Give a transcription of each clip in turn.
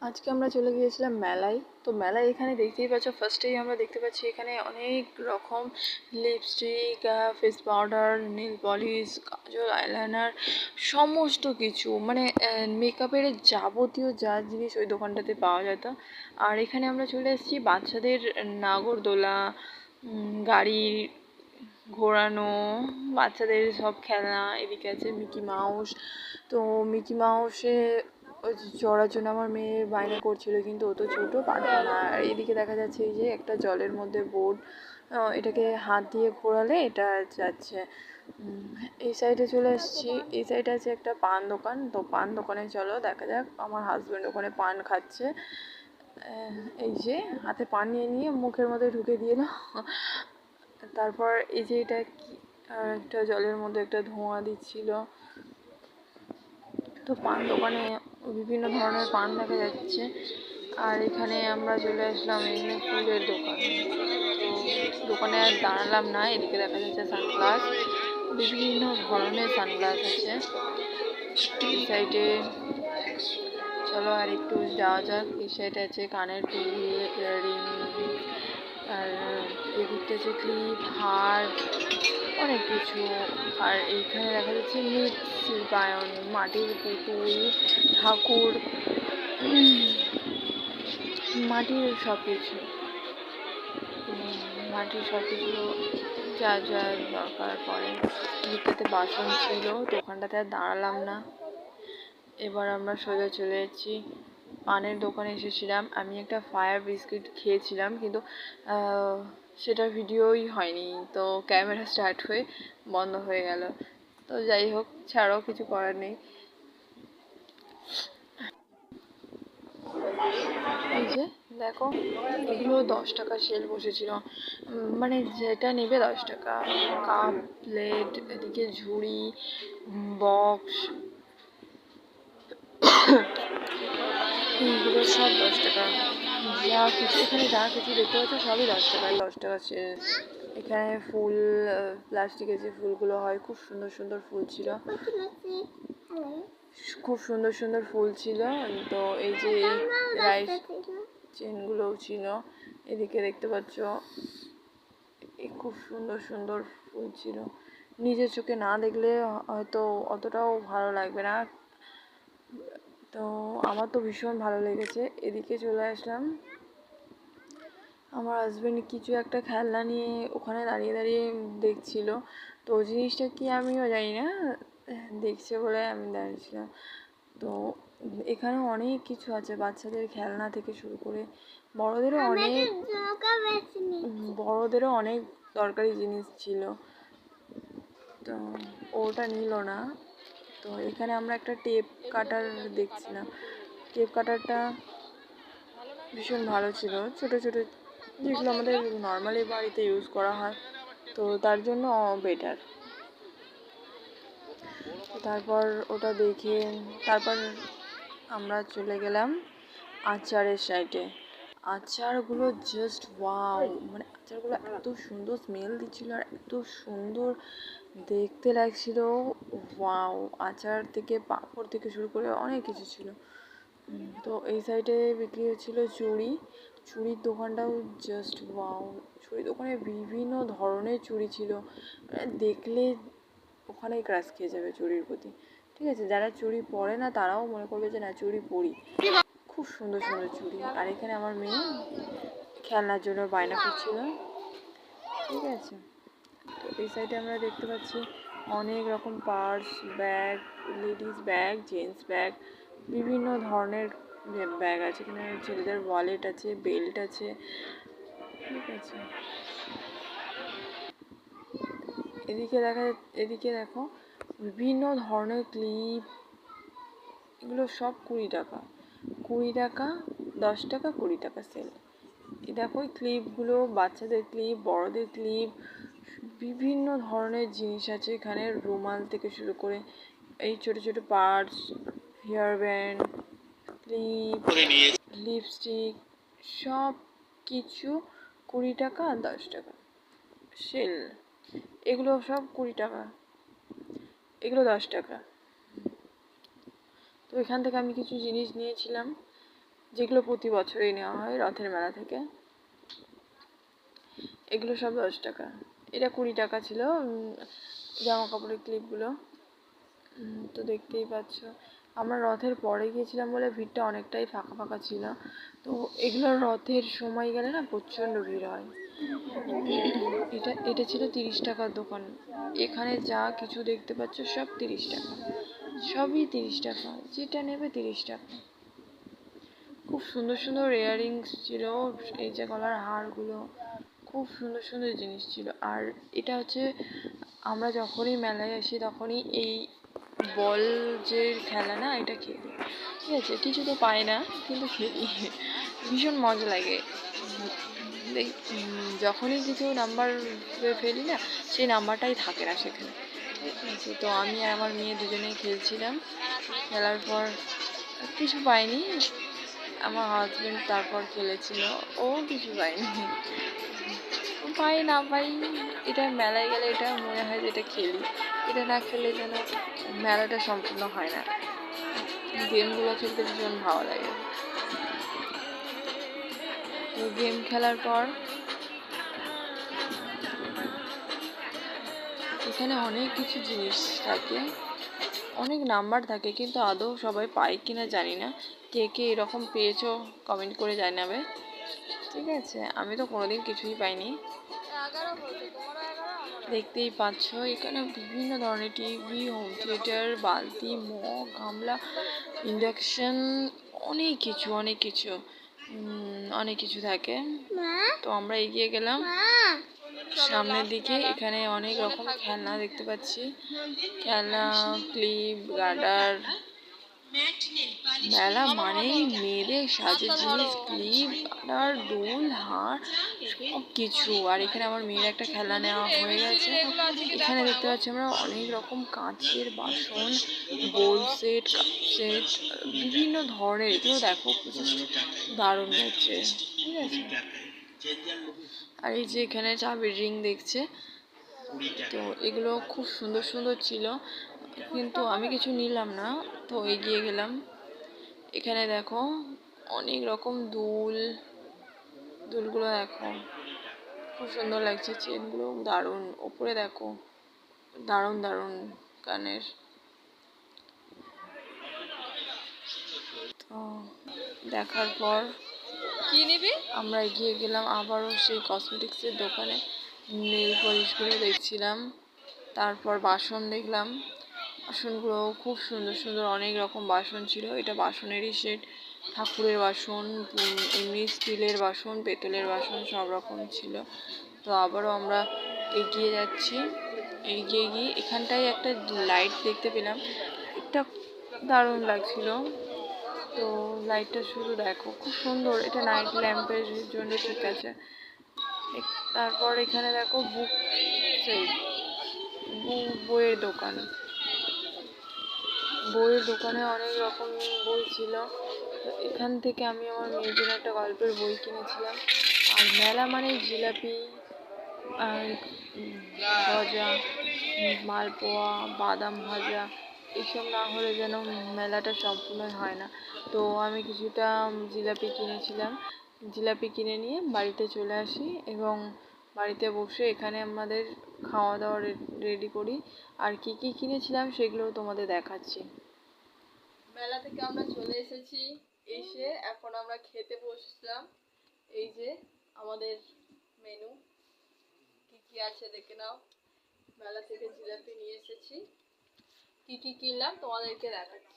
আজকে আমরা চলে গিয়েছিলাম মেলায়। তো মেলায় এখানে দেখতেই পাচ্ছ, ফার্স্টেই আমরা দেখতে পাচ্ছি এখানে অনেক রকম lipstick, face powder, nail polish, kajal, eyeliner, সমস্ত কিছু মানে মেকআপের যাবতীয় যা জিনিস ওই দোকানটাতে পাওয়া যেত। আর এখানে আমরা চলে এসেছি বাচ্চাদের নাগরদোলা, গাড়ি ঘোরানো, বাচ্চাদের সব খেলনা। এদিকে আছে মিকি মাউস। তো মিকি মাউসে ওই চড়ার জন্য আমার মেয়ে বায়না করছিল, কিন্তু ও তো ছোটো, পারতো না। আর এদিকে দেখা যাচ্ছে এই যে একটা জলের মধ্যে বোট, এটাকে হাত দিয়ে ঘোরালে এটা যাচ্ছে। এই সাইডে চলে এসেছি। এই সাইডে আছে একটা পান দোকান। তো পান দোকানে চলো দেখা যাক। আমার হাজব্যান্ড ওখানে পান খাচ্ছে। এই যে হাতে পান নিয়ে নিয়ে মুখের মধ্যে ঢুকে দিয়ে এলো। তারপর এই যে এটা কি, একটা জলের মধ্যে একটা ধোঁয়া দিচ্ছিল। তো পান দোকানে বিভিন্ন ধরনের পান দেখা যাচ্ছে। আর এখানে আমরা চলে আসলাম এখানে ফুলের দোকান। তো দোকানে আর দাঁড়ালাম না। এদিকে দেখা যাচ্ছে সানগ্লাস, বিভিন্ন ধরনের সানগ্লাস আছে এই সাইডে। চলো আর একটু যাওয়া যাক। এই সাইডে আছে কানের দুল, ইয়াররিং, আর এদিকটা আছে ক্লিপ, হার, অনেক কিছু। আর এইখানে দেখা যাচ্ছে মৃৎ শিল্পায়ন, মাটির পুতুল, ঠাকুর, মাটির সব কিছু, মাটির সব কিছু যা যা দরকার পড়ে। দিকটাতে বাসন ছিল। দোকানটাতে আর দাঁড়ালাম না। এবার আমরা সোজা চলে যাচ্ছি পানের দোকানে এসেছিলাম। আমি একটা ফায়ার বিস্কিট খেয়েছিলাম, কিন্তু সেটা ভিডিওই হয়নি। তো ক্যামেরা স্টার্ট হয়ে বন্ধ হয়ে গেল। তো যাই হোক, ছাড়াও কিছু করার নেই। এই যে দেখো, এগুলো 10 টাকা সেল বসেছিল, মানে যেটা নেবে 10 টাকা। কাপ, প্লেট, এদিকে ঝুড়ি, বক্স, এইগুলো সব 10 টাকা। যা কিছু এখানে যা কিছু দেখতে পাচ্ছ সবই 10 টাকায়। 10 টাকা সেল। এখানে ফুল, প্লাস্টিকের যে ফুলগুলো হয়, খুব সুন্দর সুন্দর ফুল ছিল, খুব সুন্দর সুন্দর ফুল ছিল। তো এই যে রাইস চেনগুলোও ছিল। এদিকে দেখতে পাচ্ছ খুব সুন্দর সুন্দর ফুল ছিল। নিজের চোখে না দেখলে হয়তো অতটাও ভালো লাগবে না। তো আমার তো ভীষণ ভালো লেগেছে। এদিকে চলে আসলাম। আমার হাজব্যান্ড কিছু একটা খেলনা নিয়ে ওখানে দাঁড়িয়ে দাঁড়িয়ে দেখছিল। তো জিনিসটা কি আমিও জানি না, দেখছে বলে আমি দাঁড়িয়েছিলাম। তো এখানে অনেক কিছু আছে, বাচ্চাদের খেলনা থেকে শুরু করে বড়দেরও অনেক দরকারি জিনিস ছিল। তো ওটা নিল না। তো এখানে আমরা একটা টেপ কাটার দেখছিলাম। টেপ কাটারটা ভীষণ ভালো ছিল। ছোটো ছোটো যেগুলো আমাদের নর্মালি বাড়িতে ইউজ করা হয়, তো তার জন্য বেটার। তারপর ওটা দেখে তারপর আমরা চলে গেলাম আচারের সাইডে। আচারগুলো জাস্ট ওয়াও, মানে আচারগুলো এত সুন্দর স্মেল দিচ্ছিল আর এত সুন্দর দেখতে লাগছিল। ওয়াও, আচার থেকে পাঁপড় থেকে শুরু করে অনেক কিছু ছিল। তো এই সাইডে বিক্রি হচ্ছিল চুড়ি। চুড়ির দোকানটাও জাস্ট ওয়াও। চুড়ির দোকানে বিভিন্ন ধরনের চুড়ি ছিল, মানে দেখলে ওখানেই ক্রাশ খেয়ে যাবে চুড়ির প্রতি। ঠিক আছে, যারা চুড়ি পরে না তারাও মনে করবে যে না চুড়ি পরি। খুব সুন্দর সুন্দর চুড়ি। আর এখানে আমার মেয়ে খেলনার জন্য বায়না করছিল। ঠিক আছে, তো এই সাইডে আমরা দেখতে পাচ্ছি অনেক রকম purse, bag, ladies bag, gents bag, বিভিন্ন ধরনের ব্যাগ আছে। এখানে ছেলেদের ওয়ালেট আছে, বেল্ট আছে। ঠিক আছে, এদিকে দেখো বিভিন্ন ধরনের ক্লিপ। এগুলো সব 20 টাকা। 20 টাকা, 10 টাকা, 20 টাকা সেল। দেখো এই ক্লিপগুলো, বাচ্চাদের ক্লিপ, বড়দের ক্লিপ, বিভিন্ন ধরনের জিনিস আছে এখানে। রুমাল থেকে শুরু করে এই ছোটো ছোটো parts, hair band, clip, lipstick, সব কিছু 20 টাকা আর 10 টাকা সেল। এগুলো সব 20 টাকা, এগুলো 10 টাকা। তো এখান থেকে আমি কিছু জিনিস নিয়েছিলাম, যেগুলো প্রতি বছরই নেওয়া হয় রথের মেলা থেকে। এগুলো সব 10 টাকা। এটা 20 টাকা ছিল জামা কাপড়ের ক্লিপগুলো। তো দেখতেই পাচ্ছ আমরা রথের পরে গিয়েছিলাম বলে ভিড়টা অনেকটাই ফাঁকা ফাঁকা ছিল। তো এগুলো রথের সময় গেলে না প্রচণ্ড ভিড় হয়। এটা ছিল 30 টাকার দোকান। এখানে যা কিছু দেখতে পাচ্ছ সব 30 টাকা, সবই 30 টাকা, যেটা নেবে 30 টাকা। খুব সুন্দর সুন্দর ইয়াররিংস ছিল, এই যে গলার হারগুলো, খুব সুন্দর সুন্দর জিনিস ছিল। আর এটা হচ্ছে আমরা যখনই মেলায় আসি তখনই এই বল যে খেলা না, এটা খেলি। ঠিক আছে, কিছু তো পাই না কিন্তু খেলি, ভীষণ মজা লাগে। যখনই কিছু নাম্বার ফেলি না, সেই নাম্বারটাই থাকে না সেখানে। ঠিক আছে, তো আমি আর আমার মেয়ে দুজনেই খেলছিলাম। খেলার পর কিছু পাইনি, আমার হাজবেন্ড তারপর খেলেছিল, ও কিছু পাইনি। পাই না পাই, এটা মেলায় গেলে এটা মনে হয় যে এটা খেলি, এটা না খেলে যেন মেলাটা সম্পূর্ণ হয় না। গেমগুলো খেলতে ভীষণ ভালো লাগে। তো গেম খেলার পর এখানে অনেক কিছু জিনিস থাকে, অনেক নাম্বার থাকে, কিন্তু আদৌ সবাই পায় কিনা জানি না। কে কে এরকম পেয়েছো কমেন্ট করে জানাবে। ঠিক আছে, আমি তো কোনোদিন কিছুই পাইনি। দেখতেই পাচ্ছ এখানে বিভিন্ন ধরনের টিভি, হোম থিয়েটার, বালতি, মগ, গামলা, ইন্ডাকশন, অনেক কিছু অনেক কিছু থাকে। তো আমরা এগিয়ে গেলাম সামনের দিকে। এখানে অনেক রকম খেলনা দেখতে পাচ্ছি, খেলনা, ক্লিপ, গার্ডার। মেলা মানেই মেয়েদের সাজের জিনিস, ক্লিপ, গার্ডার, দুল, হার, সব কিছু। আর এখানে আমার মেয়ের একটা খেলনা নেওয়া হয়ে গেছে। এখানে দেখতে পাচ্ছি আমরা অনেক রকম কাঁচের বাসন, বোল সেট, কাপ সেট, বিভিন্ন ধরনের। এগুলো দেখো দারুণ লাগছে। ঠিক আছে, আর এই যে এখানে চাবির রিং দেখছে, তো এগুলো খুব সুন্দর সুন্দর ছিল, কিন্তু আমি কিছু নিলাম না, তো এগিয়ে গেলাম। এখানে দেখো অনেক রকম দুলগুলো দেখো, খুব সুন্দর লাগছে, চেনগুলো দারুণ। ওপরে দেখো দারুণ দারুণ কানের। তো দেখার পর কি নিবি, আমরা এগিয়ে গেলাম আবারও সেই কসমেটিক্সের দোকানে। নেল পলিশগুলো দেখছিলাম, তারপর বাসন দেখলাম। বাসনগুলো খুব সুন্দর সুন্দর, অনেক রকম বাসন ছিল। এটা বাসনেরই সেট, ঠাকুরের বাসন, এমনি স্টিলের বাসন, পেতলের বাসন, সব রকম ছিল। তো আবারও আমরা এগিয়ে যাচ্ছি। এগিয়ে গিয়ে এখানটায় একটা লাইট দেখতে পেলাম, এটা দারুণ লাগছিল। তো লাইটটা শুধু দেখো, খুব সুন্দর, এটা নাইট ল্যাম্পের জন্য ঠিক আছে। তারপর এখানে দেখো বুক সেট, বইয়ের দোকানে অনেক রকম বই ছিল। তো এখান থেকে আমি আমার মেয়ের জন্য একটা গল্পের বই কিনেছিলাম। আর মেলা মানে জিলাপি, গজা, মালপোয়া, বাদাম ভাজা, এসব না হলে যেন মেলাটা সম্পূর্ণ হয় না। তো আমি কিছুটা জিলাপি কিনেছিলাম, জিলাপি কিনে নিয়ে বাড়িতে চলে আসি এবং বাড়িতে বসে এখানে আমাদের খাওয়া দাওয়া রেডি করি। আর কি কি কিনেছিলাম সেগুলোও তোমাদের দেখাচ্ছি। মেলা থেকে আমরা চলে এসেছি, এসে এখন আমরা খেতে বসলাম। এই যে আমাদের মেনু, কি কি আছে দেখে নাও। মেলা থেকে জিলাপি নিয়ে এসেছি, কি কি কিনলাম তোমাদেরকে দেখাচ্ছি।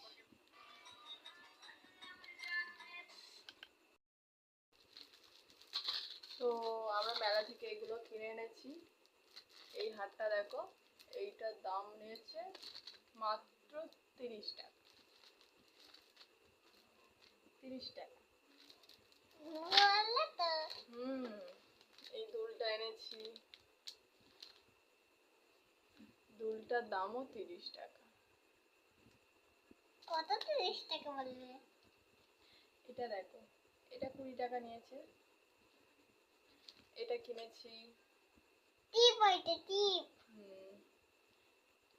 তো আমরা মেলা থেকে এগুলো কিনে এনেছি। এই হারটা দেখো, এইটার দাম নিয়েছে মাত্র 30 টাকা। 30 টাকা। এই দুলটা এনেছি, দুলটার দামও 30 টাকা। কত 30 টাকা বললে? এটা দেখো, এটা 20 টাকা নিয়েছে। এটা কিনেছি টিপ, ওইটা টিপ।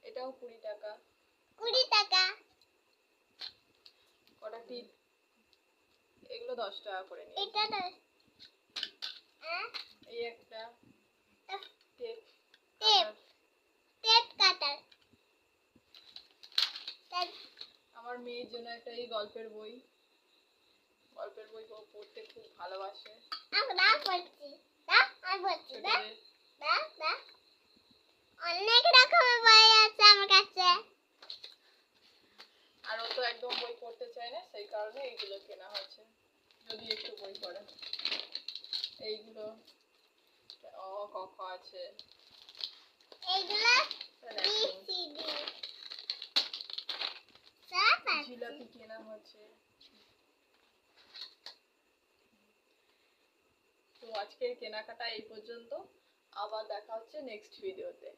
এটাও 20 টাকা। 20 টাকা। কটা টিপ, এগুলো এগুলো 10 টাকা করে নিয়ে। এটা এই একটা টেপ টেপ টেপ কাটার। আমার মেয়ের জন্য একটা এই গল্পের বই ও পড়তে খুব ভালোবাসে। আমরা পড়ছি আমি পড়ছি অনেক রকমের বই আছে আমার কাছে। আর ও তো একদম বই পড়তে চায় না, সেই কারণে এইগুলো কেনা হয়েছে, যদি একটু বই পড়ে। এইগুলো ক খ আছে, এইগুলো বিসিডি সব আছে। জিলাপি কেনা হয়েছে। তো আজকের কেনাকাটা এই পর্যন্ত, আবার দেখা হচ্ছে নেক্সট ভিডিওতে।